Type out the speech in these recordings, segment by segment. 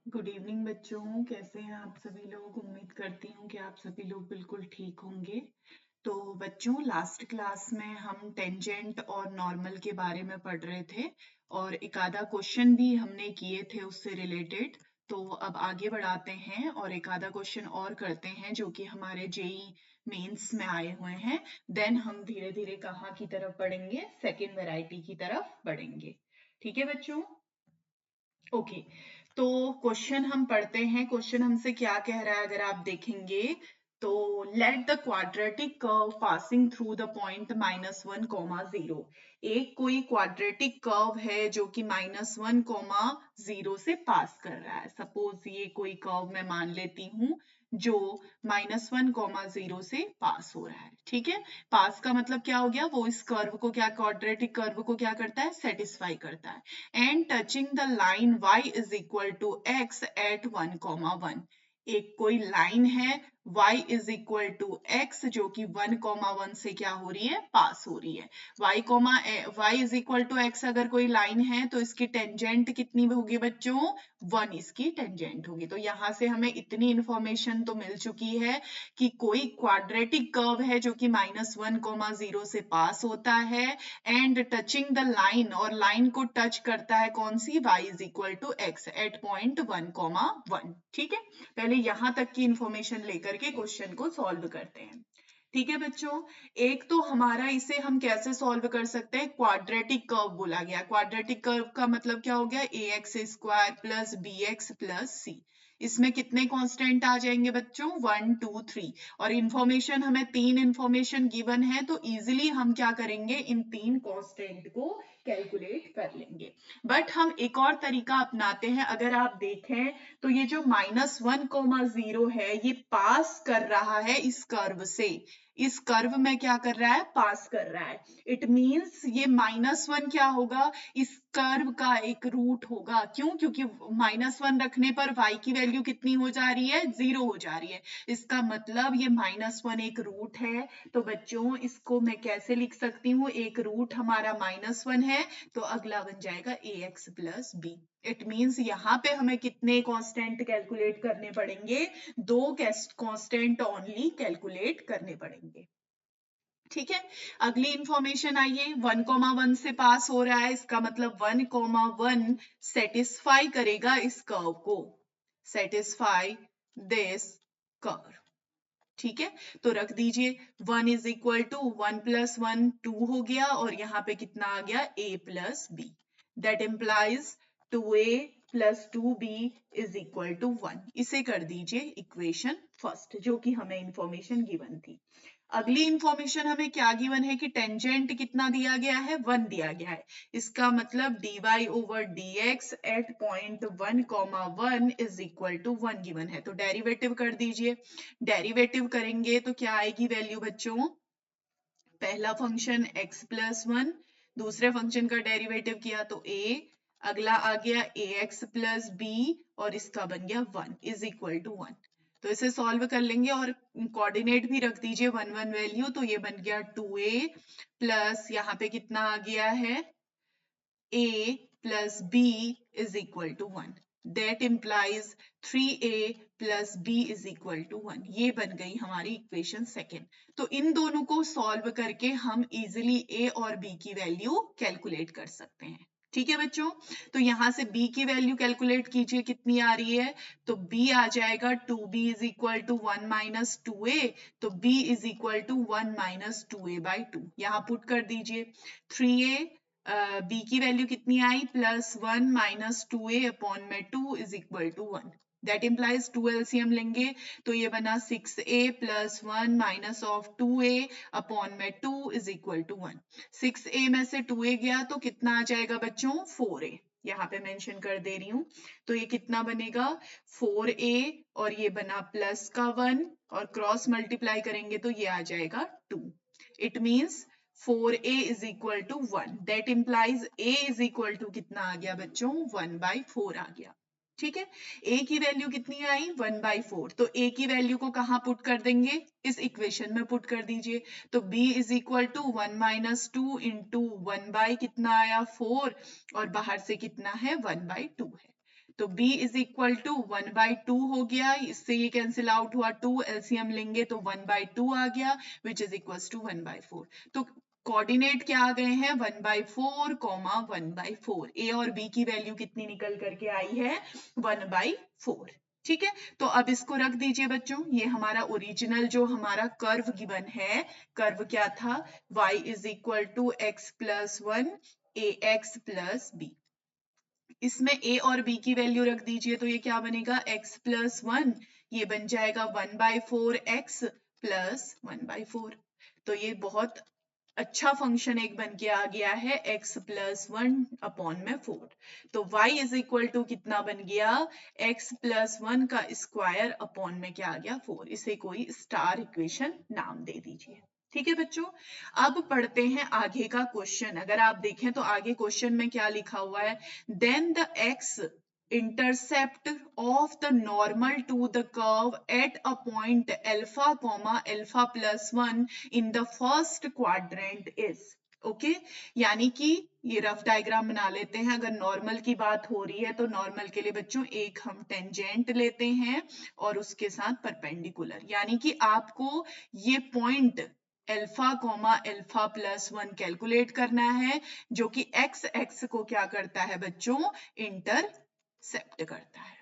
Good evening बच्चों, कैसे हैं आप सभी लोग। उम्मीद करती हूँ कि आप सभी लोग बिल्कुल ठीक होंगे। तो बच्चों, लास्ट क्लास में हम टेंजेंट और नॉर्मल के बारे में पढ़ रहे थे और एक आधा क्वेश्चन भी हमने किए थे उससे रिलेटेड। तो अब आगे बढ़ाते हैं और एक आधा क्वेश्चन और करते हैं जो कि हमारे जेई मेंस में आए हुए हैं। देन हम धीरे धीरे कहाँ की तरफ बढ़ेंगे, सेकेंड वैरायटी की तरफ बढ़ेंगे। ठीक है बच्चों, ओके। तो क्वेश्चन हम पढ़ते हैं। क्वेश्चन हमसे क्या कह रहा है अगर आप देखेंगे तो, let the quadratic curve passing through the point -1, 0। एक कोई क्वाड्रेटिक कर्व है जो कि -1, 0 से पास कर रहा है। सपोज ये कोई कर्व मैं मान लेती हूँ जो -1, 0 से पास हो रहा है। ठीक है, पास का मतलब क्या हो गया, वो इस कर्व को क्या, क्वाड्रेटिक कर्व को क्या करता है, सेटिस्फाई करता है। And touching the line y is equal to x at 1, 1। एक कोई लाइन है y is equal to x जो कि 1, 1 से क्या हो रही है, पास हो रही है। y is equal to x अगर कोई लाइन है तो इसकी टेंजेंट कितनी होगी बच्चों, 1 इसकी टेंजेंट होगी। तो यहाँ से हमें इतनी इंफॉर्मेशन तो मिल चुकी है कि कोई क्वाड्रेटिक कर्व है जो कि -1, 0 से पास होता है एंड टचिंग द लाइन, और लाइन को टच करता है कौन सी, y is equal to x at point 1, 1। ठीक है, पहले यहां तक की इंफॉर्मेशन लेकर के क्वेश्चन को सॉल्व करते हैं। ठीक है बच्चों, एक तो हमारा इसे हम कैसे सॉल्व कर सकते हैं, क्वाड्रेटिक कर्व बोला गया। क्वाड्रेटिक कर्व का मतलब क्या हो गया, ax² plus bx plus c। इसमें कितने कांस्टेंट आ जाएंगे बच्चों, 1, 2, 3। और इंफॉर्मेशन हमें तीन इंफॉर्मेशन गिवन है तो इजीली हम क्या करेंगे, इन तीन कांस्टेंट को कैलकुलेट कर लेंगे। बट हम एक और तरीका अपनाते हैं। अगर आप देखें तो ये जो -1, 0 है ये पास कर रहा है इस कर्व से, इस कर्व में क्या कर रहा है, पास कर रहा है। इट मींस ये -1 क्या होगा, इस कर्व का एक रूट होगा। क्यों, क्योंकि -1 रखने पर y की वैल्यू कितनी हो जा रही है, 0 हो जा रही है। इसका मतलब ये -1 एक रूट है। तो बच्चों इसको मैं कैसे लिख सकती हूँ, एक रूट हमारा -1 है तो अगला बन जाएगा ax plus b। It means यहाँ पे हमें कितने कांस्टेंट कैलकुलेट करने पड़ेंगे, दो कांस्टेंट ओनली कैलकुलेट करने पड़ेंगे। ठीक है, अगली इंफॉर्मेशन आइए, 1, 1 से पास हो रहा है, इसका मतलब 1, 1 सेटिस्फाई करेगा इस कर्व को, सेटिस्फाई दिस कर्व। ठीक है, तो रख दीजिए 1 इज इक्वल टू 1 प्लस 1 2 हो गया और यहाँ पे कितना आ गया, a plus b. That implies 2a plus 2b is equal to 1। इसे कर दीजिए इक्वेशन फर्स्ट जो कि हमें इंफॉर्मेशन गिवन थी। अगली इंफॉर्मेशन हमें क्या गिवन है कि टेंजेंट कितना दिया गया है, 1 दिया गया है। इसका मतलब dy over dx at point 1, 1 is equal to 1 given है। तो डेरिवेटिव कर दीजिए। डेरिवेटिव करेंगे तो क्या आएगी वैल्यू बच्चों, पहला फंक्शन x प्लस 1, दूसरे फंक्शन का डेरिवेटिव किया तो a, अगला आ गया ax प्लस b और इसका बन गया 1 इज इक्वल टू 1। तो इसे सॉल्व कर लेंगे और कोऑर्डिनेट भी रख दीजिए 1, 1 वैल्यू, तो ये बन गया 2a प्लस यहाँ पे कितना आ गया है, a plus b is equal to 1। That implies 3a plus b is equal to 1। ये बन गई हमारी इक्वेशन सेकेंड। तो इन दोनों को सॉल्व करके हम इजिली a और b की वैल्यू कैलकुलेट कर सकते हैं। ठीक है बच्चों, तो यहां से b की वैल्यू कैलकुलेट कीजिए कितनी आ रही है, तो b आ जाएगा 2b is equal to 1 minus 2a। तो b is equal to 1 minus 2a by 2 यहाँ पुट कर दीजिए। 3a, b की वैल्यू कितनी आई, प्लस 1 माइनस 2a अपॉन में 2 is equal to 1। That implies 2 LCM लेंगे तो ये बना 6a plus 1 minus of 2a upon में 2 इज इक्वल टू 1। 6a में से 2a गया तो कितना आ जाएगा बच्चों, 4a। यहाँ पे मेंशन कर दे रही हूँ। तो ये कितना बनेगा, 4a और ये बना प्लस का 1 और क्रॉस मल्टीप्लाई करेंगे तो ये आ जाएगा 2। It means 4a is equal to 1. That implies a is equal to कितना आ गया बच्चों, 1/4 आ गया। ठीक है, a की वैल्यू कितनी आई, 1/4। तो a की वैल्यू को कहाँ पुट कर देंगे, इस इक्वेशन में पुट कर दीजिए। तो b is equal to 1 minus 2 into 1 by कितना आया, 4 और बाहर से कितना है, 1/2 है। तो b इज इक्वल टू 1/2 हो गया, इससे ये कैंसिल आउट हुआ, 2 एलसीएम लेंगे तो 1/2 आ गया विच इज इक्वल टू 1/4। तो कोऑर्डिनेट क्या आ गए हैं 1/4, 1/4। ए और बी की वैल्यू कितनी निकल करके आई है 1/4। ठीक है, तो अब इसको रख दीजिए बच्चों, ये हमारा ओरिजिनल जो हमारा कर्व गिवन है, कर्व क्या था y is equal to x plus 1 ax plus b। इसमें a और b की वैल्यू रख दीजिए तो ये क्या बनेगा x प्लस 1, ये बन जाएगा 1/4 x प्लस 1/4। तो ये बहुत अच्छा फंक्शन एक बन के आ गया है x प्लस 1/4। तो y इज इक्वल टू कितना बन गया x प्लस 1 का स्क्वायर अपॉन में क्या आ गया 4। इसे कोई स्टार इक्वेशन नाम दे दीजिए। ठीक है बच्चों, अब पढ़ते हैं आगे का क्वेश्चन। अगर आप देखें तो आगे क्वेश्चन में क्या लिखा हुआ है, then the x intercept of the normal to the curve at a point alpha comma alpha plus 1 in the first quadrant is okay यानी कि ये रफ डायग्राम बना लेते हैं। अगर नॉर्मल की बात हो रही है तो नॉर्मल के लिए बच्चों एक हम टेंजेंट लेते हैं और उसके साथ परपेंडिकुलर, यानी कि आपको ये point alpha coma alpha plus 1 calculate करना है जो कि एक्स एक्स को क्या करता है बच्चों इंटरसेप्ट करता है।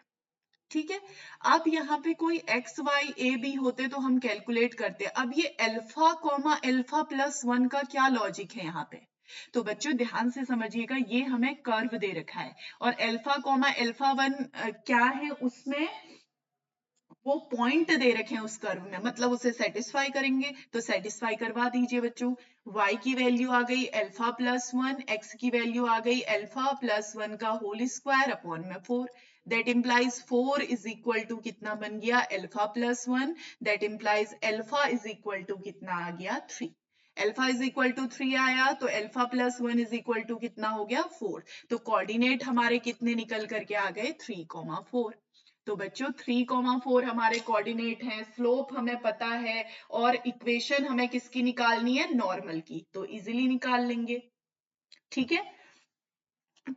ठीक है, अब यहाँ पे कोई एक्स वाई ए बी होते तो हम कैलकुलेट करते। अब ये अल्फा कोमा अल्फा प्लस 1 का क्या लॉजिक है यहाँ पे, तो बच्चों ध्यान से समझिएगा, ये हमें कर्व दे रखा है और अल्फा कोमा अल्फा 1 क्या है, उसमें वो पॉइंट दे रखे हैं उस कर्व में, मतलब उसे सेटिस्फाई करेंगे तो सेटिस्फाई करवा दीजिए बच्चों। y की वैल्यू आ गई अल्फा प्लस 1, x की वैल्यू आ गई अल्फा प्लस 1 का होल स्क्वायर अपॉन में 4। That implies 4 is equal to कितना बन गया alpha plus 1, that implies alpha is equal to कितना आ गया 3। अल्फा इज इक्वल टू 3 आया तो alpha plus 1 is equal to कितना हो गया 4। तो कोऑर्डिनेट हमारे कितने निकल करके आ गए 3,4। तो बच्चों 3,4 हमारे कोऑर्डिनेट हैं, स्लोप हमें पता है और इक्वेशन हमें किसकी निकालनी है नॉर्मल की, तो इजीली निकाल लेंगे। ठीक है,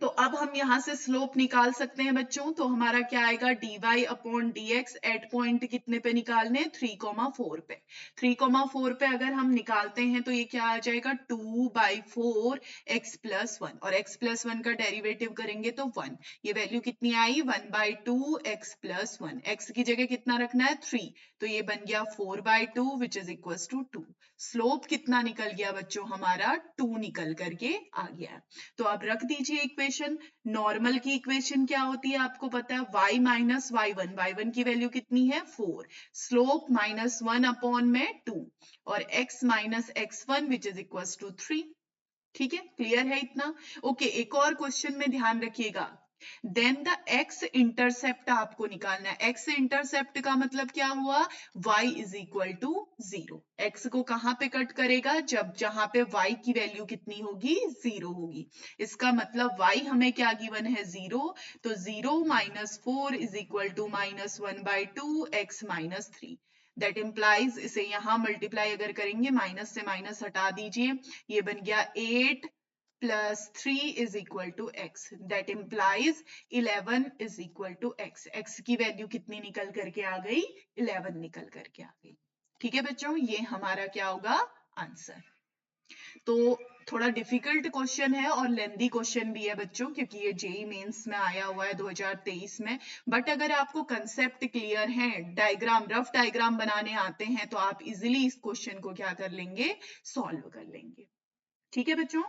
तो अब हम यहां से स्लोप निकाल सकते हैं बच्चों, तो हमारा क्या आएगा dy upon dx at point कितने पे निकालने 3,4 पे। 3,4 पे अगर हम निकालते हैं तो ये क्या आ जाएगा 2/4 x प्लस 1 और x प्लस 1 का डेरिवेटिव करेंगे तो 1। ये वैल्यू कितनी आई 1/2 x प्लस 1, x की जगह कितना रखना है 3, तो ये बन गया 4/2 which is equal to 2। Slope कितना निकल गया बच्चों हमारा 2 निकल करके आ गया। तो अब रख दीजिए इक्वेशन। नॉर्मल की इक्वेशन क्या होती है आपको पता है y माइनस y1, y1 की वैल्यू कितनी है 4, स्लोप -1 अपॉन में 2 और x minus x1 which is equal to 3। ठीक है, क्लियर है इतना। ओके, एक और क्वेश्चन में ध्यान रखिएगा, देन द x इंटरसेप्ट आपको निकालना है। x इंटरसेप्ट का मतलब क्या हुआ y is equal to 0। x को कहां पे कट करेगा जब जहां पे y की वैल्यू कितनी होगी 0 होगी। इसका मतलब y हमें क्या गिवन है 0, तो 0 minus 4 is equal to -1/2 x minus 3। That implies, इसे यहां मल्टीप्लाई अगर करेंगे माइनस से माइनस हटा दीजिए, ये बन गया 8 plus 3 is equal to x. That implies 11 is equal to x. x की वैल्यू कितनी निकल करके आ गई 11 निकल करके आ गई। ठीक है बच्चों, ये हमारा क्या होगा आंसर। तो थोड़ा डिफिकल्ट क्वेश्चन है और लेंदी क्वेश्चन भी है बच्चों, क्योंकि ये जेई मेंस में आया हुआ है 2023 में। बट अगर आपको कंसेप्ट क्लियर है, डायग्राम रफ डायग्राम बनाने आते हैं, तो आप इजिली इस क्वेश्चन को क्या कर लेंगे सॉल्व कर लेंगे। ठीक है बच्चों,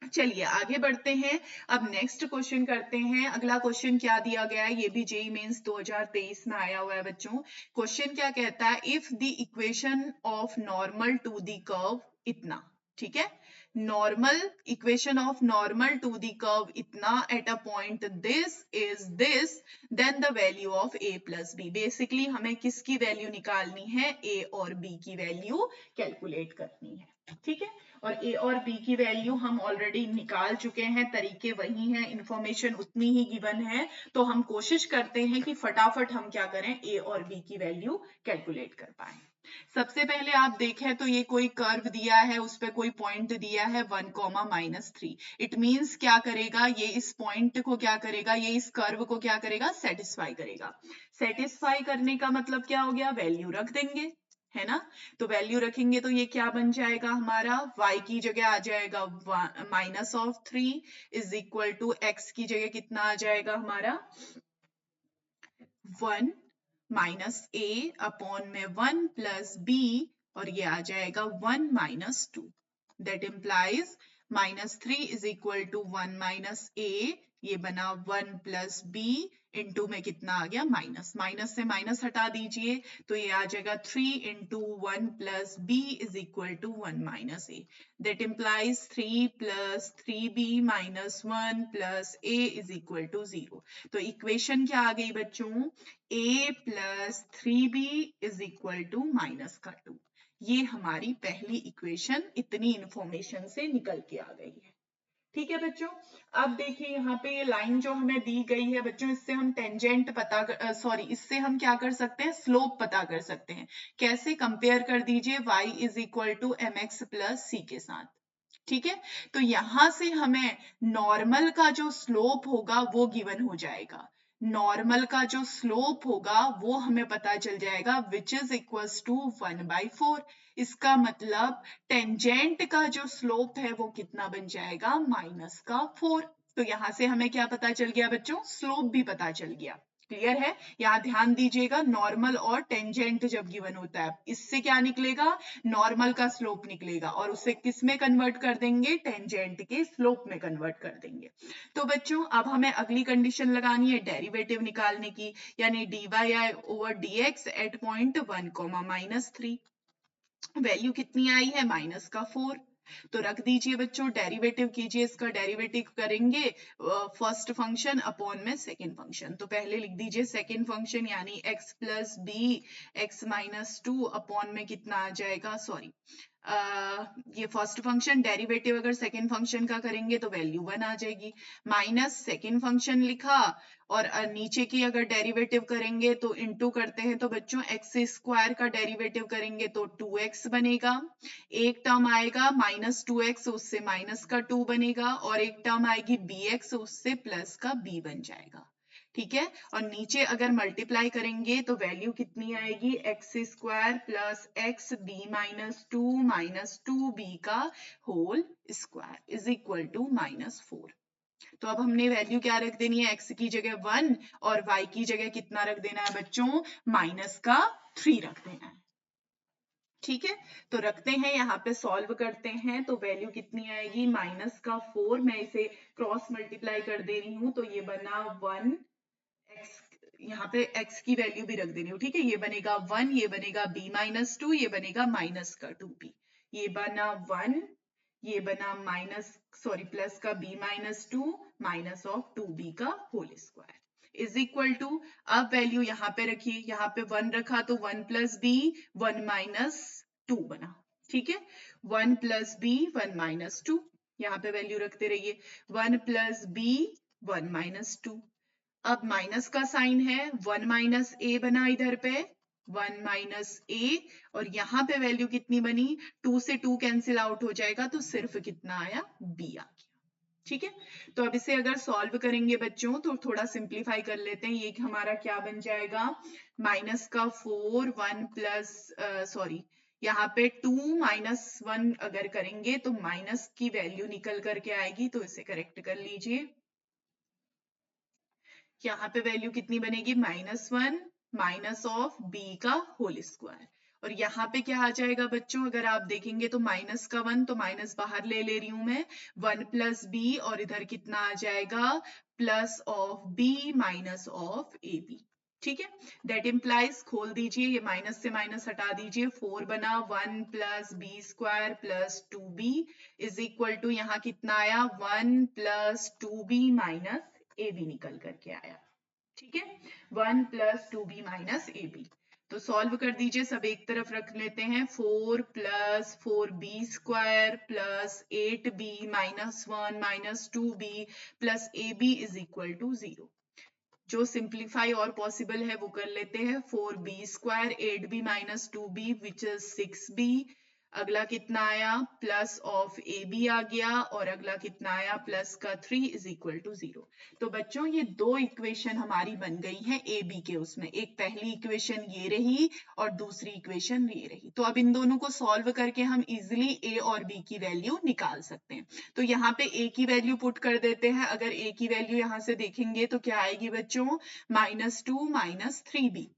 चलिए आगे बढ़ते हैं। अब नेक्स्ट क्वेश्चन करते हैं। अगला क्वेश्चन क्या दिया गया है, ये भी जेई मेंस 2023 में आया हुआ है बच्चों। क्वेश्चन क्या कहता है, if the equation of normal to the curve इतना, ठीक है, normal equation of normal to the curve इतना at a point this is this, then the value of a plus b. Basically हमें किसकी वैल्यू निकालनी है, a और b की वैल्यू कैलकुलेट करनी है। ठीक है, और a और b की वैल्यू हम ऑलरेडी निकाल चुके हैं, तरीके वही हैं, इंफॉर्मेशन उतनी ही गिवन है। तो हम कोशिश करते हैं कि फटाफट हम क्या करें a और b की वैल्यू कैलकुलेट कर पाए। सबसे पहले आप देखें तो ये कोई कर्व दिया है, उस पर कोई पॉइंट दिया है 1, -3। इट मीन्स क्या करेगा, ये इस पॉइंट को क्या करेगा, ये इस कर्व को क्या करेगा, सेटिस्फाई करेगा। सेटिस्फाई करने का मतलब क्या हो गया, वैल्यू रख देंगे, है ना। तो वैल्यू रखेंगे तो ये क्या बन जाएगा हमारा, y की जगह आ जाएगा -3 इज इक्वल टू x की जगह कितना आ जाएगा हमारा 1 -a अपॉन में 1 प्लस b, और ये आ जाएगा 1 -2। That implies -3 is equal to 1 -a, ये बना 1 प्लस b, इंटू में कितना आ गया माइनस, माइनस से माइनस हटा दीजिए तो ये आ जाएगा 3 into 1 plus b is equal to 1 -a। That implies 3 plus 3b minus 1 plus a is equal to 0। तो इक्वेशन क्या आ गई बच्चों, a plus 3b is equal to -2। ये हमारी पहली इक्वेशन इतनी इंफॉर्मेशन से निकल के आ गई है। ठीक है बच्चों, अब देखिए यहाँ पे ये लाइन जो हमें दी गई है बच्चों, इससे हम टेंजेंट पता कर, सॉरी इससे हम क्या कर सकते हैं, स्लोप पता कर सकते हैं। कैसे, कंपेयर कर दीजिए y is equal to mx plus c के साथ। ठीक है, तो यहां से हमें नॉर्मल का जो स्लोप होगा वो गिवन हो जाएगा। नॉर्मल का जो स्लोप होगा वो हमें पता चल जाएगा विच इज इक्वल्स टू 1/4। इसका मतलब टेंजेंट का जो स्लोप है वो कितना बन जाएगा, -4। तो यहां से हमें क्या पता चल गया बच्चों, स्लोप भी पता चल गया। क्लियर है, यहाँ ध्यान दीजिएगा, नॉर्मल और टेंजेंट जब गिवन होता है इससे क्या निकलेगा, नॉर्मल का स्लोप निकलेगा, और उसे किस में कन्वर्ट कर देंगे, टेंजेंट के स्लोप में कन्वर्ट कर देंगे। तो बच्चों अब हमें अगली कंडीशन लगानी है डेरिवेटिव निकालने की, यानी dy/dx एट पॉइंट 1, -3। वैल्यू कितनी आई है, -4। तो रख दीजिए बच्चों, डेरिवेटिव कीजिए, इसका डेरिवेटिव करेंगे फर्स्ट फंक्शन अपॉन में सेकंड फंक्शन। तो पहले लिख दीजिए सेकंड फंक्शन यानी x plus b x -2 upon में कितना आ जाएगा, सॉरी ये फर्स्ट फंक्शन, डेरिवेटिव अगर सेकंड फंक्शन का करेंगे तो वैल्यू 1 आ जाएगी, माइनस सेकंड फंक्शन लिखा, और नीचे की अगर डेरिवेटिव करेंगे तो इनटू करते हैं, तो बच्चों एक्स स्क्वायर का डेरिवेटिव करेंगे तो 2x बनेगा, एक टर्म आएगा -2x, उससे माइनस का 2 बनेगा, और एक टर्म आएगी bx, उससे प्लस का b बन जाएगा। ठीक है, और नीचे अगर मल्टीप्लाई करेंगे तो वैल्यू कितनी आएगी, x square plus x b -2 का whole square is equal to -4। तो अब हमने वैल्यू क्या रख देनी है, x की जगह 1 और y की जगह कितना रख देना है बच्चों, -3 रख देना है। ठीक है, तो रखते हैं, यहाँ पे सॉल्व करते हैं, तो वैल्यू कितनी आएगी, -4, मैं इसे क्रॉस मल्टीप्लाई कर दे रही हूँ, तो ये बना 1 x, यहाँ पे x की वैल्यू भी रख देनी हो, ठीक है, ये बनेगा 1, ये बनेगा b -2, ये बनेगा -2b, ये बना 1, ये बना प्लस का b -2 -2b का whole square is equal to, अब वैल्यू यहाँ पे रखिए, यहाँ पे 1 रखा तो 1 प्लस b 1 -2 बना। ठीक है, 1 प्लस b 1 -2, यहाँ पे वैल्यू रखते रहिए, 1 प्लस b 1 -2। अब माइनस का साइन है, 1 माइनस ए बना इधर पे, 1 माइनस ए, और यहाँ पे वैल्यू कितनी बनी, 2 से 2 कैंसिल आउट हो जाएगा, तो सिर्फ कितना आया, बी आ गया। ठीक है, तो अब इसे अगर सॉल्व करेंगे बच्चों तो थोड़ा सिंप्लीफाई कर लेते हैं, ये हमारा क्या बन जाएगा, -4 1 प्लस सॉरी यहाँ पे 2 -1 अगर करेंगे तो माइनस की वैल्यू निकल करके आएगी, तो इसे करेक्ट कर लीजिए। यहाँ पे वैल्यू कितनी बनेगी, -1 माइनस ऑफ b का होल स्क्वायर, और यहाँ पे क्या आ जाएगा बच्चों, अगर आप देखेंगे तो माइनस का 1, तो माइनस बाहर ले रही हूं मैं, 1 प्लस b, और इधर कितना आ जाएगा, plus of b minus of ab। ठीक है, दैट इम्प्लाइज, खोल दीजिए, ये माइनस से माइनस हटा दीजिए, 4 बना, 1 plus b square plus 2b is equal to, यहाँ कितना आया, 1 plus 2b minus a B निकल करके आया। ठीक है, 1 plus 2b minus a b. तो सॉल्व कर दीजिए, सब एक तरफ रख लेते हैं, 4 प्लस 4b स्क्वायर plus 8b minus 1 minus 2b plus ab is equal to 0। जो सिंप्लीफाई और पॉसिबल है वो कर लेते हैं। 4b² 8b minus 2b which is 6b। अगला कितना आया, प्लस ऑफ ab आ गया, और अगला कितना आया, प्लस का 3 इज इक्वल टू 0। तो बच्चों ये दो इक्वेशन हमारी बन गई है ए बी के उसमें, एक पहली इक्वेशन ये रही और दूसरी इक्वेशन ये रही। तो अब इन दोनों को सॉल्व करके हम इजिली ए और बी की वैल्यू निकाल सकते हैं। तो यहाँ पे ए की वैल्यू पुट कर देते हैं। अगर ए की वैल्यू यहाँ से देखेंगे तो क्या आएगी बच्चों, -2 माइनस 3b।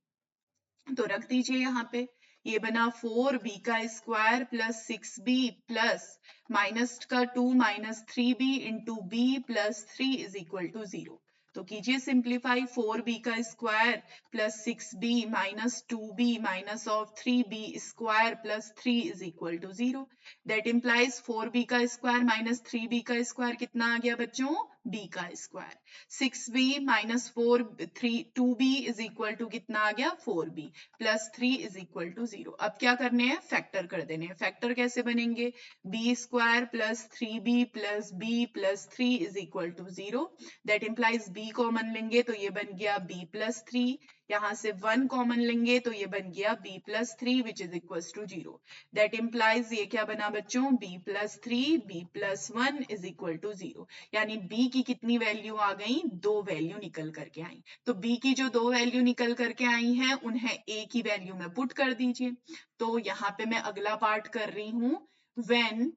तो रख दीजिए यहाँ पे, ये बना 4b² plus 6b plus minus का 2 minus 3b into b plus 3 is equal to 0। तो कीजिए simplify, 4b² plus 6b minus 2b minus of 3b² plus 3 is equal to 0। That implies 4b² minus 3b² कितना आ गया बच्चों, b²। 6b minus 2b is equal to कितना आ गया, 4b plus 3 is equal to 0। अब क्या करने हैं, फैक्टर कर देने हैं। फैक्टर कैसे बनेंगे, b² plus 3b plus b plus 3 is equal to 0। That implies b common लेंगे तो ये बन गया b प्लस 3, यहां से 1 कॉमन लेंगे तो ये बन गया b plus 3 which is equal to 0। That implies ये क्या बना बच्चों, b plus 3 b plus 1 is equal to 0। यानी b की कितनी वैल्यू आ गई, 2 वैल्यू निकल करके आई। तो b की जो 2 वैल्यू निकल करके आई हैं उन्हें a की वैल्यू में पुट कर दीजिए। तो यहाँ पे मैं अगला पार्ट कर रही हूं, when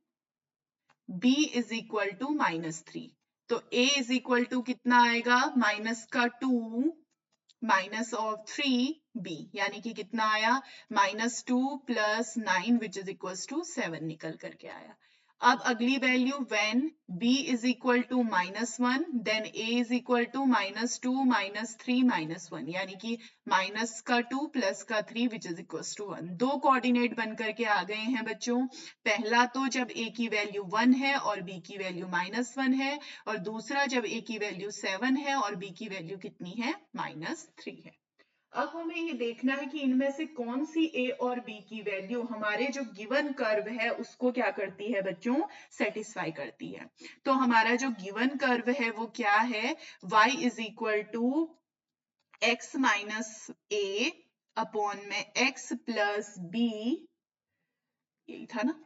b is equal to -3। तो a इज इक्वल टू कितना आएगा, माइनस का 2 माइनस ऑफ 3b, यानी कि कितना आया, -2 plus 9 which is equal to 7 निकल करके आया। अब अगली वैल्यू, when b is equal to -1 then a is equal to -2 -3 -1, यानी कि माइनस का 2 प्लस का 3 विच इज इक्वल टू 1। दो कोऑर्डिनेट बन करके आ गए हैं बच्चों। पहला तो जब a की वैल्यू 1 है और b की वैल्यू -1 है, और दूसरा जब a की वैल्यू 7 है और b की वैल्यू कितनी है, -3 है। अब हमें ये देखना है कि इनमें से कौन सी ए और बी की वैल्यू हमारे जो गिवन कर्व है उसको क्या करती है बच्चों, सेटिस्फाई करती है। तो हमारा जो गिवन कर्व है वो क्या है, y is equal to x minus a upon में x प्लस बी, यही था ना,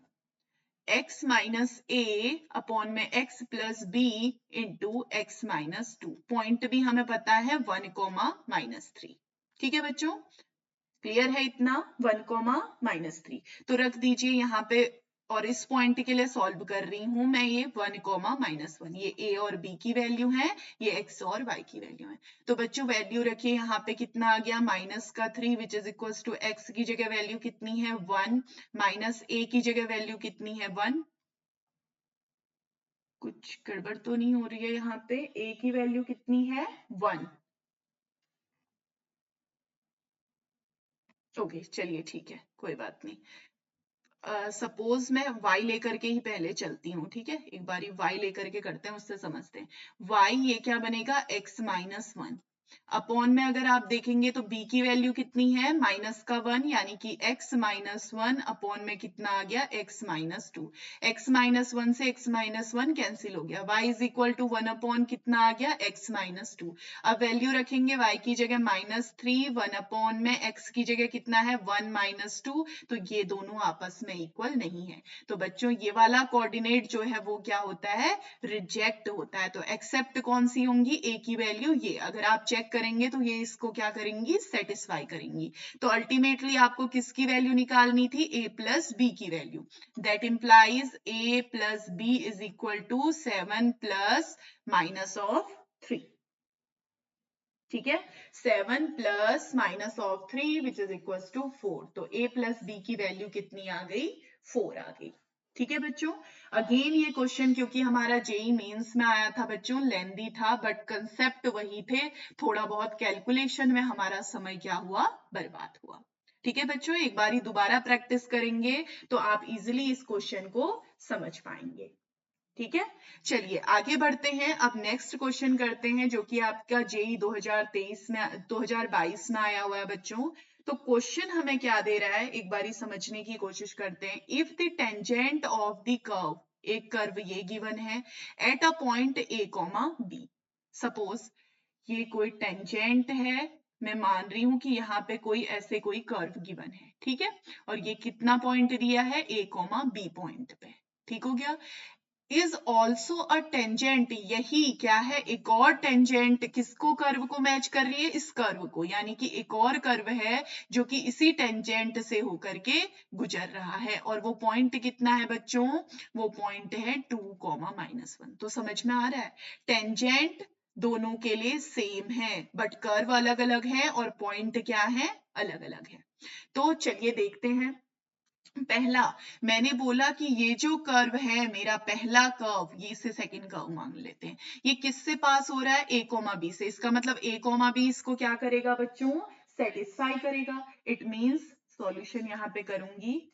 x माइनस ए अपॉन में x plus b into x minus 2। Point भी हमें पता है 1, -3। ठीक है बच्चों, क्लियर है इतना, 1, -3। तो रख दीजिए यहाँ पे, और इस पॉइंट के लिए सॉल्व कर रही हूं मैं ये 1, -1। ये a और b की वैल्यू है, ये x और y की वैल्यू है। तो बच्चों वैल्यू रखिए, यहाँ पे कितना आ गया, माइनस का 3 which is equal to x की जगह वैल्यू कितनी है 1, माइनस a की जगह वैल्यू कितनी है 1। कुछ गड़बड़ तो नहीं हो रही है, यहाँ पे a की वैल्यू कितनी है 1। ओके चलिए ठीक है, कोई बात नहीं। सपोज मैं y लेकर के ही पहले चलती हूँ, ठीक है, एक बारी y लेकर के करते हैं, उससे समझते हैं। y ये क्या बनेगा, x-1 अपॉन में अगर आप देखेंगे तो b की वैल्यू कितनी है, -1, यानी कि x-1 अपॉन में कितना आ गया, x-2। x-1 से x-1 कैंसिल हो गया, y is equal to 1 upon कितना आ गया, x-2। अब वैल्यू रखेंगे y की जगह -3, 1 अपॉन में x की जगह कितना है 1 -2, तो ये दोनों आपस में इक्वल नहीं है। तो बच्चों ये वाला कोऑर्डिनेट जो है वो क्या होता है, रिजेक्ट होता है। तो एक्सेप्ट कौन सी होंगी, a की वैल्यू ये, अगर आप चेक करेंगे तो ये इसको क्या करेंगी, सेटिस्फाई करेंगी। तो अल्टीमेटली आपको किसकी वैल्यू निकालनी थी, a प्लस b की value. That implies a plus b is equal to 7 plus minus of 3। ठीक है, 7 plus minus of 3 which is equal to 4। तो a प्लस b की वैल्यू कितनी आ गई, 4 आ गई। ठीक है बच्चों, अगेन ये क्वेश्चन क्योंकि हमारा जेई मेंस में आया था बच्चों, लेंदी था, बट कंसेप्ट वही थे, थोड़ा बहुत कैलकुलेशन में हमारा समय क्या हुआ, बर्बाद हुआ। ठीक है बच्चों, एक बारी दोबारा प्रैक्टिस करेंगे तो आप इजिली इस क्वेश्चन को समझ पाएंगे। ठीक है, चलिए आगे बढ़ते हैं। अब नेक्स्ट क्वेश्चन करते हैं जो कि आपका जेई 2022 में आया हुआ है बच्चों। तो क्वेश्चन हमें क्या दे रहा है, एक बारी समझने की कोशिश करते हैं। If the tangent of the curve, एक कर्व ये गिवन है, eight a point a, b, suppose ये कोई टेंजेंट है, मैं मान रही हूं कि यहाँ पे कोई ऐसे कोई कर्व गिवन है, ठीक है, और ये कितना पॉइंट दिया है, A, B पॉइंट पे, ठीक हो गया। इज ऑल्सो अ टेंजेंट, यही क्या है, एक और टेंजेंट किसको, कर्व को मैच कर रही है, इस कर्व को, यानी कि एक और कर्व है जो कि इसी टेंजेंट से होकर के गुजर रहा है, और वो पॉइंट कितना है बच्चों, वो पॉइंट है 2, -1। तो समझ में आ रहा है, टेंजेंट दोनों के लिए सेम है बट कर्व अलग अलग है और पॉइंट क्या है, अलग अलग है। तो चलिए देखते हैं। पहला, मैंने बोला कि ये जो कर्व है मेरा पहला कर्व, ये इसे सेकंड कर्व मान लेते हैं, ये किससे पास हो रहा है, A, B से। इसका मतलब A, B इसको क्या करेगा बच्चों, सेटिस्फाई करेगा। इट मींस सॉल्यूशन यहाँ पे करूंगी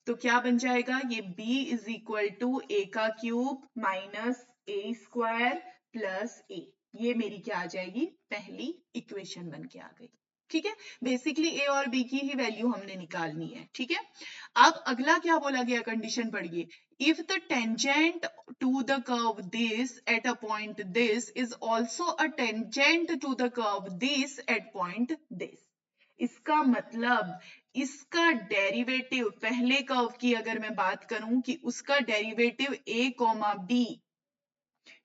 तो क्या बन जाएगा, ये B is equal to A³ minus A² plus A, ये मेरी क्या आ जाएगी, पहली इक्वेशन बन के आ गई, ठीक है। बेसिकली A और B की ही वैल्यू हमने निकालनी है, ठीक है। अब अगला क्या बोला गया, कंडीशन पढ़िए, if the tangent to the curve this at a point this is also a tangent to the curve this at point this. इसका मतलब इसका डेरिवेटिव, पहले कर्व की अगर मैं बात करूं कि उसका डेरिवेटिव A, B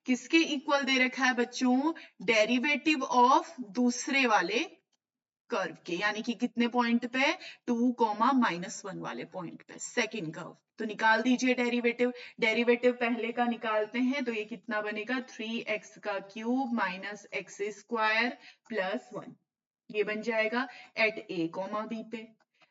किसके इक्वल दे रखा है बच्चों, डेरिवेटिव ऑफ दूसरे वाले कर्व के, यानी कि कितने पॉइंट पे, 2, -1 वाले पॉइंट पे, सेकंड कर्व। तो निकाल दीजिए डेरिवेटिव, डेरिवेटिव पहले का निकालते हैं तो ये कितना बनेगा, 3x³ माइनस x² प्लस 1, ये बन जाएगा एट A, B पे।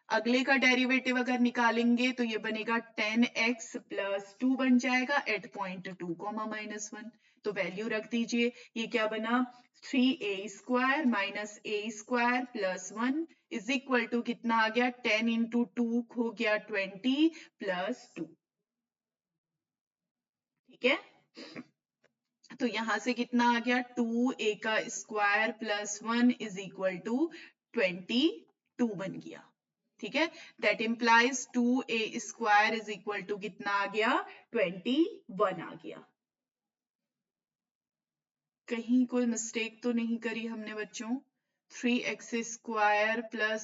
अगले का डेरिवेटिव अगर निकालेंगे तो ये बनेगा 10x प्लस 2 बन जाएगा एट पॉइंट 2, -1। तो वैल्यू रख दीजिए, ये क्या बना, 3A² minus A² plus 1 is equal to कितना आ गया, 10 इंटू 2 हो गया 20 प्लस 2, ठीक है। तो यहां से कितना आ गया, 2A² plus 1 is equal to 22 बन गया, ठीक है। That implies 2A² is equal to कितना आ गया, 21 आ गया। कहीं कोई मिस्टेक तो नहीं करी हमने बच्चों, 3x² प्लस,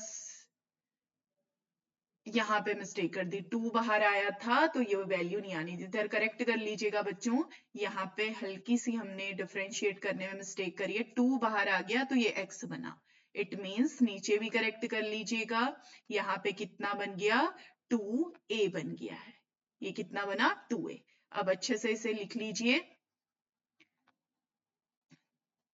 यहाँ पे मिस्टेक कर दी, 2 बाहर आया था तो ये वैल्यू नहीं आनी थी, इधर करेक्ट कर लीजिएगा बच्चों, यहाँ पे हल्की सी हमने डिफरेंशिएट करने में मिस्टेक करी है, 2 बाहर आ गया तो ये x बना। इट मींस नीचे भी करेक्ट कर लीजिएगा, यहाँ पे कितना बन गया, 2a बन गया है, ये कितना बना, 2a। अब अच्छे से इसे लिख लीजिए,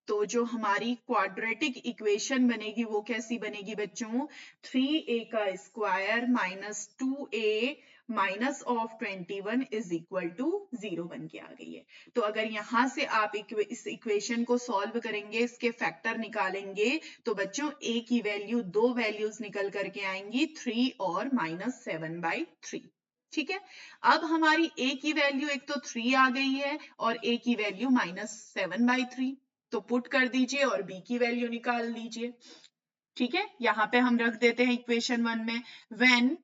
तो जो हमारी क्वाड्रेटिक इक्वेशन बनेगी वो कैसी बनेगी बच्चों, 3A² minus 2a minus of 21 is equal to 0 बन के आ गई है। तो अगर यहां से आप इस इक्वेशन को सॉल्व करेंगे, इसके फैक्टर निकालेंगे, तो बच्चों a की वैल्यू, दो वैल्यूज निकल करके आएंगी, 3 और -7/3, ठीक है। अब हमारी a की वैल्यू एक तो 3 आ गई है और a की वैल्यू -7/3, तो पुट कर दीजिए और b की वैल्यू निकाल लीजिए, ठीक है। यहां पे हम रख देते हैं इक्वेशन 1 में, when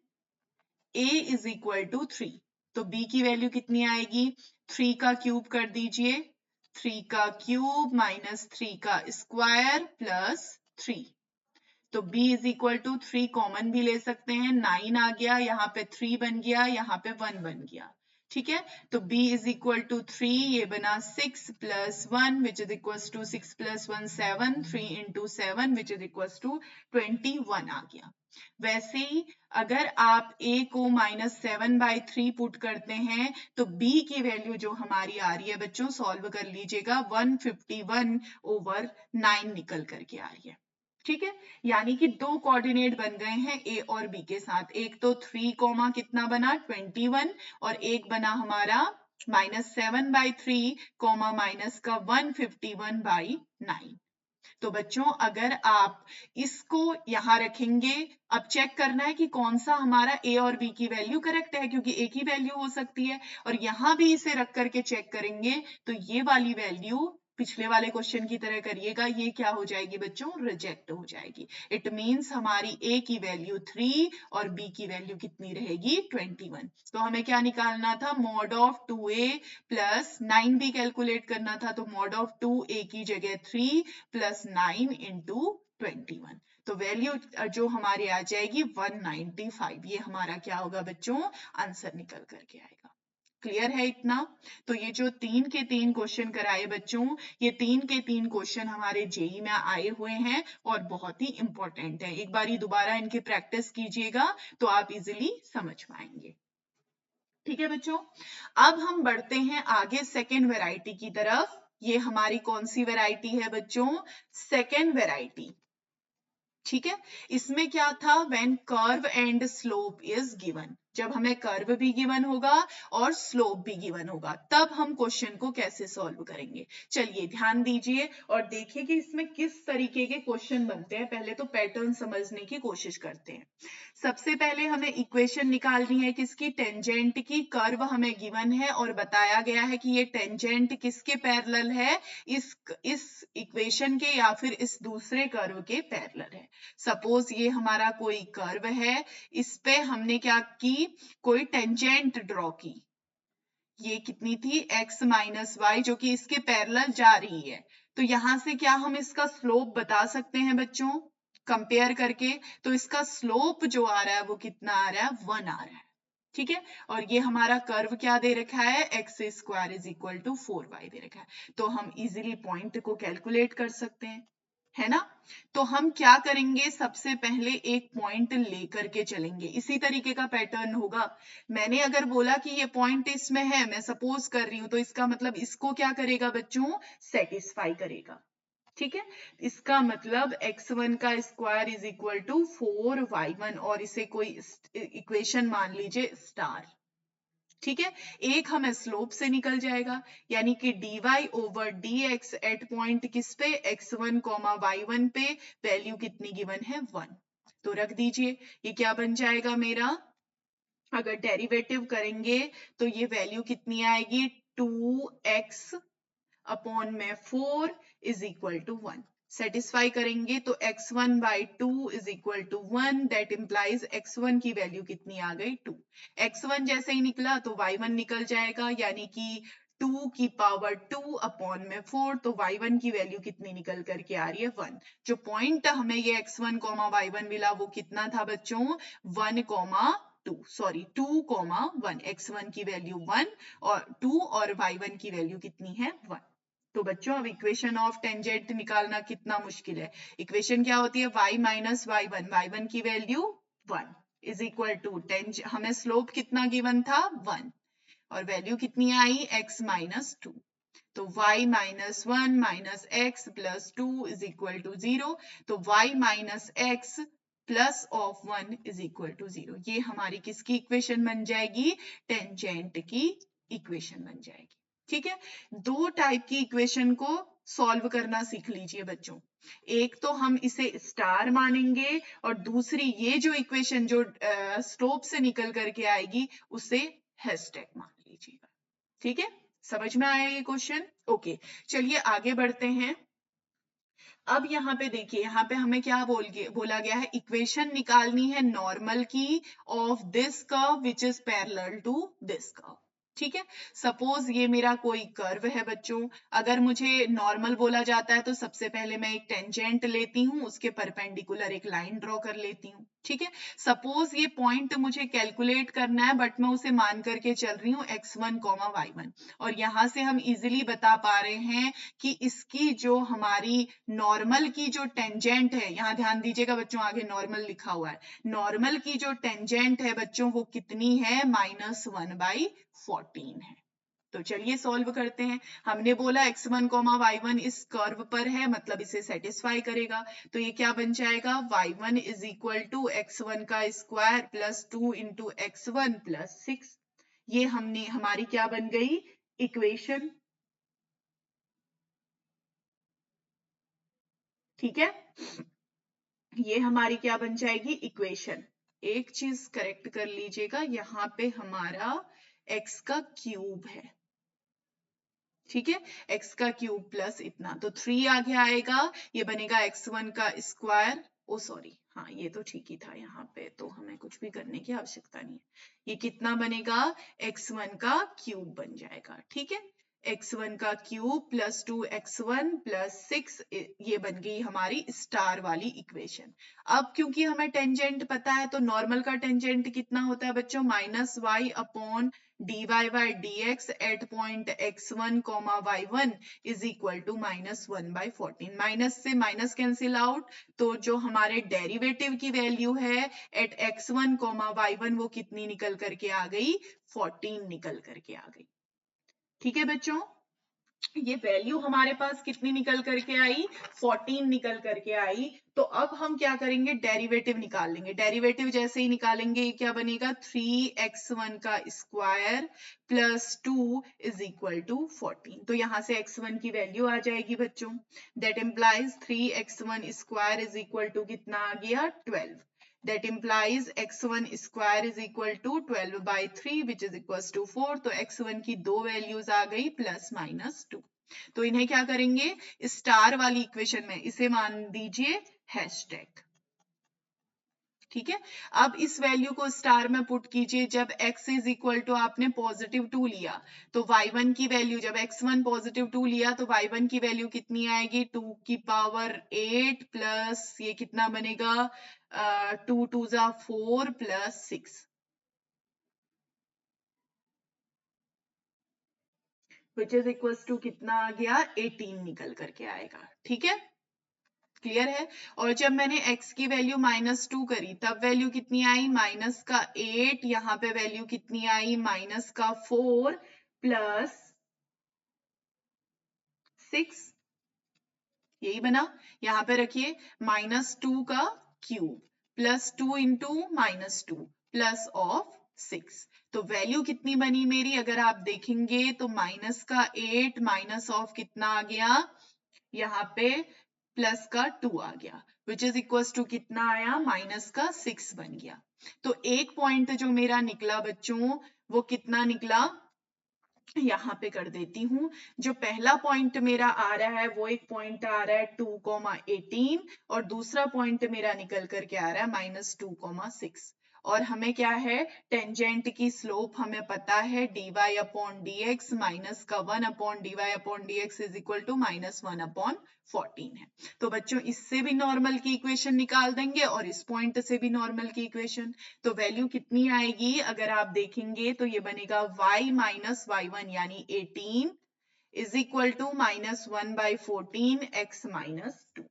a is equal to 3, तो b की वैल्यू कितनी आएगी, 3 का क्यूब कर दीजिए, 3 का क्यूब माइनस 3 का स्क्वायर प्लस 3, तो b is equal to 3 common भी ले सकते हैं, 9 आ गया, यहाँ पे 3 बन गया, यहाँ पे 1 बन गया, ठीक है। तो b इज इक्वल टू 3, ये बना 6 plus 1 which is equal to 6 plus 1 7, 3 into 7 which is equal to 21 आ गया। वैसे ही अगर आप a को -7/3 पुट करते हैं तो b की वैल्यू जो हमारी आ रही है बच्चों, सॉल्व कर लीजिएगा, 151/9 निकल करके आ रही है, ठीक है। यानी कि दो कोऑर्डिनेट बन गए हैं a और b के साथ, एक तो 3 कितना बना 21 और एक बना हमारा -7/3 माइनस का 151/9। तो बच्चों अगर आप इसको यहां रखेंगे, अब चेक करना है कि कौन सा हमारा a और b की वैल्यू करेक्ट है, क्योंकि एक ही वैल्यू हो सकती है, और यहां भी इसे रख करके चेक करेंगे तो ये वाली वैल्यू पिछले वाले क्वेश्चन की तरह करिएगा, ये क्या हो जाएगी बच्चों, रिजेक्ट हो जाएगी। इट मीन्स हमारी a की वैल्यू 3 और b की वैल्यू कितनी रहेगी 21। तो हमें क्या निकालना था, mod of 2a plus 9b calculate करना था। तो मॉड ऑफ 2a की जगह 3 प्लस 9 इंटू 21, तो वैल्यू जो हमारी आ जाएगी 195। ये हमारा क्या होगा बच्चों, आंसर निकल करके आएगा। क्लियर है इतना? तो ये जो 3 के 3 क्वेश्चन कराए बच्चों, ये 3 के 3 क्वेश्चन हमारे जेई में आए हुए हैं और बहुत ही इंपॉर्टेंट है। एक बारी दोबारा इनकी प्रैक्टिस कीजिएगा तो आप इजीली समझ पाएंगे। ठीक है बच्चों, अब हम बढ़ते हैं आगे सेकेंड वैरायटी की तरफ। ये हमारी कौन सी वैरायटी है बच्चों, सेकेंड वैरायटी। ठीक है, इसमें क्या था, when curve and slope is given, जब हमें कर्व भी गिवन होगा और स्लोप भी गिवन होगा, तब हम क्वेश्चन को कैसे सॉल्व करेंगे। चलिए ध्यान दीजिए और देखिए कि इसमें किस तरीके के क्वेश्चन बनते हैं। पहले तो पैटर्न समझने की कोशिश करते हैं। सबसे पहले हमें इक्वेशन निकालनी है किसकी, टेंजेंट की। कर्व हमें गिवन है और बताया गया है कि ये टेंजेंट किसके पैरेलल है, इस इक्वेशन के या फिर इस दूसरे कर्व के पैरेलल है। सपोज ये हमारा कोई कर्व है, इस पे हमने क्या की, कोई टेंजेंट ड्रॉ की। ये कितनी थी, x माइनस वाई, जो कि इसके पैरेलल जा रही है। तो यहां से क्या हम इसका स्लोप बता सकते हैं बच्चों, कंपेयर करके। तो इसका स्लोप जो आ रहा है वो कितना आ रहा है, 1 आ रहा है। ठीक है, और ये हमारा कर्व क्या दे रखा है, x square is equal to 4y दे रखा है। तो हम इजीली पॉइंट को कैलकुलेट कर सकते हैं, है ना। तो हम क्या करेंगे, सबसे पहले एक पॉइंट लेकर के चलेंगे। इसी तरीके का पैटर्न होगा। मैंने अगर बोला कि ये पॉइंट इसमें है, मैं सपोज कर रही हूं, तो इसका मतलब इसको क्या करेगा बच्चों, सेटिस्फाई करेगा। ठीक है, इसका मतलब x1 का square is equal to 4y1, और इसे कोई इक्वेशन मान लीजिए स्टार। ठीक है, एक हमें स्लोप से निकल जाएगा, यानी कि dy over dx at point किस पे, x1 y1 पे, वैल्यू कितनी गिवन है 1। तो रख दीजिए, ये क्या बन जाएगा मेरा, अगर डेरिवेटिव करेंगे तो ये वैल्यू कितनी आएगी, 2x अपॉन में 4 इज इक्वल टू 1। सेटिस्फाई करेंगे तो x1 by 2 is equal to 1, that implies x1 की वैल्यू कितनी आ गई, 2। x1 जैसे ही निकला तो y1 निकल जाएगा, यानी कि 2 की पावर 2 अपॉन में 4, तो y1 की वैल्यू कितनी निकल करके आ रही है, 1। जो पॉइंट हमें ये x1 y1 मिला वो कितना था बच्चों, 1 2, सॉरी 2 1, x1 की वैल्यू 1 और 2 और y1 की वैल्यू कितनी है, 1। तो बच्चों अब इक्वेशन ऑफ टेंजेंट निकालना कितना मुश्किल है। इक्वेशन क्या होती है, y माइनस y1 की वैल्यू 1 इज इक्वल टू हमें स्लोप कितना गिवन था 1, और वैल्यू कितनी आई x माइनस 2। तो y minus 1 minus x plus 2 is equal to 0। तो y minus x plus of 1 is equal to 0। ये हमारी किसकी इक्वेशन बन जाएगी, टेंजेंट की इक्वेशन बन जाएगी। ठीक है, दो टाइप की इक्वेशन को सॉल्व करना सीख लीजिए बच्चों। एक तो हम इसे स्टार मानेंगे और दूसरी ये जो इक्वेशन जो स्लोप से निकल करके आएगी उसे हैशटैग मान लीजिएगा। ठीक है, समझ में आया ये क्वेश्चन, ओके। चलिए आगे बढ़ते हैं। अब यहाँ पे देखिए, यहाँ पे हमें क्या बोला गया है, इक्वेशन निकालनी है नॉर्मल की of this curve which is parallel to this curve. ठीक है, सपोज ये मेरा कोई कर्व है बच्चों। अगर मुझे नॉर्मल बोला जाता है तो सबसे पहले मैं एक टेंजेंट लेती हूँ, उसके परपेंडिकुलर एक लाइन ड्रॉ कर लेती हूँ। ठीक है, सपोज ये पॉइंट मुझे कैलकुलेट करना है, बट मैं उसे मान करके चल रही हूँ x1 y1, और यहाँ से हम इजिली बता पा रहे हैं कि इसकी जो हमारी नॉर्मल की जो टेंजेंट है, यहाँ ध्यान दीजिएगा बच्चों, आगे नॉर्मल लिखा हुआ है, नॉर्मल की जो टेंजेंट है बच्चों वो कितनी है, -1/14 है। तो चलिए सॉल्व करते हैं। हमने बोला x1 y1 इस कर्व पर है, मतलब इसे सेटिस्फाई करेगा। तो ये क्या बन जाएगा, y1 is equal to x1 का square plus 2 into x1 plus 6। ये हमारी क्या बन गई, इक्वेशन। ठीक है, ये हमारी क्या बन जाएगी, इक्वेशन। एक चीज करेक्ट कर लीजिएगा, यहाँ पे हमारा x का क्यूब है। ठीक है, x का क्यूब प्लस इतना, तो 3 आगे आएगा, ये बनेगा x1 का स्क्वायर, ओ सॉरी, हाँ ये तो ठीक ही था, यहाँ पे तो हमें कुछ भी करने की आवश्यकता नहीं है। ये कितना बनेगा, x1 का क्यूब बन जाएगा। ठीक है, x1 का क्यूब प्लस 2x1 प्लस 6, ये बन गई हमारी स्टार वाली इक्वेशन। अब क्योंकि हमें टेंजेंट पता है, तो नॉर्मल का टेंजेंट कितना होता है बच्चों, minus y upon dy by dx at point x1 y1 is equal to -1/14। Minus से माइनस कैंसिल आउट, तो जो हमारे डेरिवेटिव की वैल्यू है एट x1 y1 वो कितनी निकल करके आ गई, 14 निकल करके आ गई। ठीक है बच्चों, ये वैल्यू हमारे पास कितनी निकल करके आई, 14 निकल करके आई। तो अब हम क्या करेंगे, डेरिवेटिव निकाल लेंगे। डेरिवेटिव जैसे ही निकालेंगे, ये क्या बनेगा, 3x1 का square plus 2 is equal to 14। तो यहां से x1 की वैल्यू आ जाएगी बच्चों, that implies 3x1 square is equal to कितना आ गया, 12। That implies x1 square is equal to 12 by 3 which is equals to 4। तो x1 की दो वैल्यूज आ गई प्लस माइनस 2। तो इन्हें क्या करेंगे, स्टार वाली इक्वेशन में इसे मान दीजिए हैशटैग। ठीक है, अब इस वैल्यू को स्टार में पुट कीजिए। जब x इज इक्वल टू आपने पॉजिटिव 2 लिया, तो y1 की वैल्यू, जब x1 पॉजिटिव 2 लिया तो y1 की वैल्यू कितनी आएगी, 2 की पावर 8 प्लस ये कितना बनेगा, 2 2 जा 4 plus 6 which is equal to कितना आ गया, 18 निकल करके आएगा। ठीक है, क्लियर है। और जब मैंने x की वैल्यू -2 करी, तब वैल्यू कितनी आई, माइनस का 8, यहाँ पे वैल्यू कितनी आई, माइनस का 4 प्लस 6, यही बना। यहाँ पे रखिए -2 का cube plus 2 into -2 plus of 6। तो वैल्यू कितनी बनी मेरी, अगर आप देखेंगे तो माइनस का 8 माइनस ऑफ कितना आ गया, यहाँ पे प्लस का 2 आ गया, विच इज इक्वल टू कितना आया, माइनस का 6 बन गया। तो एक पॉइंट जो मेरा निकला बच्चों, वो कितना निकला, यहाँ पे कर देती हूँ। जो पहला पॉइंट मेरा आ रहा है, वो एक पॉइंट आ रहा है 2,18 और दूसरा पॉइंट मेरा निकल करके आ रहा है -2,6। और हमें क्या है, टेंजेंट की स्लोप हमें पता है dy अपॉन dx माइनस का 1 upon dy upon dx is equal to -1 upon 14 है। तो बच्चों इससे भी नॉर्मल की इक्वेशन निकाल देंगे और इस पॉइंट से भी नॉर्मल की इक्वेशन। तो वैल्यू कितनी आएगी, अगर आप देखेंगे तो ये बनेगा y माइनस y1 यानी 18 is equal to -1/14 x minus 2।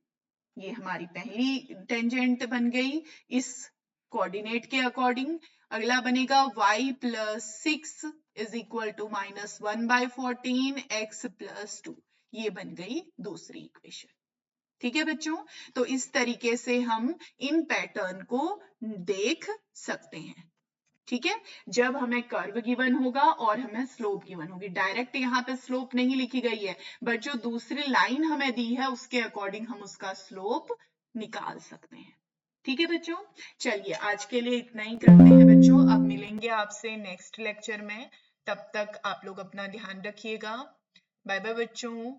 ये हमारी पहली टेंजेंट बन गई इस कोऑर्डिनेट के अकॉर्डिंग। अगला बनेगा y plus 6 is equal to -1/14 x plus 2। ये बन गई दूसरी इक्वेशन। ठीक है बच्चों, तो इस तरीके से हम इन पैटर्न को देख सकते हैं। ठीक है, जब हमें कर्व गिवन होगा और हमें स्लोप गिवन होगी। डायरेक्ट यहाँ पे स्लोप नहीं लिखी गई है, बट जो दूसरी लाइन हमें दी है उसके अकॉर्डिंग हम उसका स्लोप निकाल सकते हैं। ठीक है बच्चों, चलिए आज के लिए इतना ही करते हैं बच्चों। अब मिलेंगे आपसे नेक्स्ट लेक्चर में, तब तक आप लोग अपना ध्यान रखिएगा। बाय बाय बच्चों।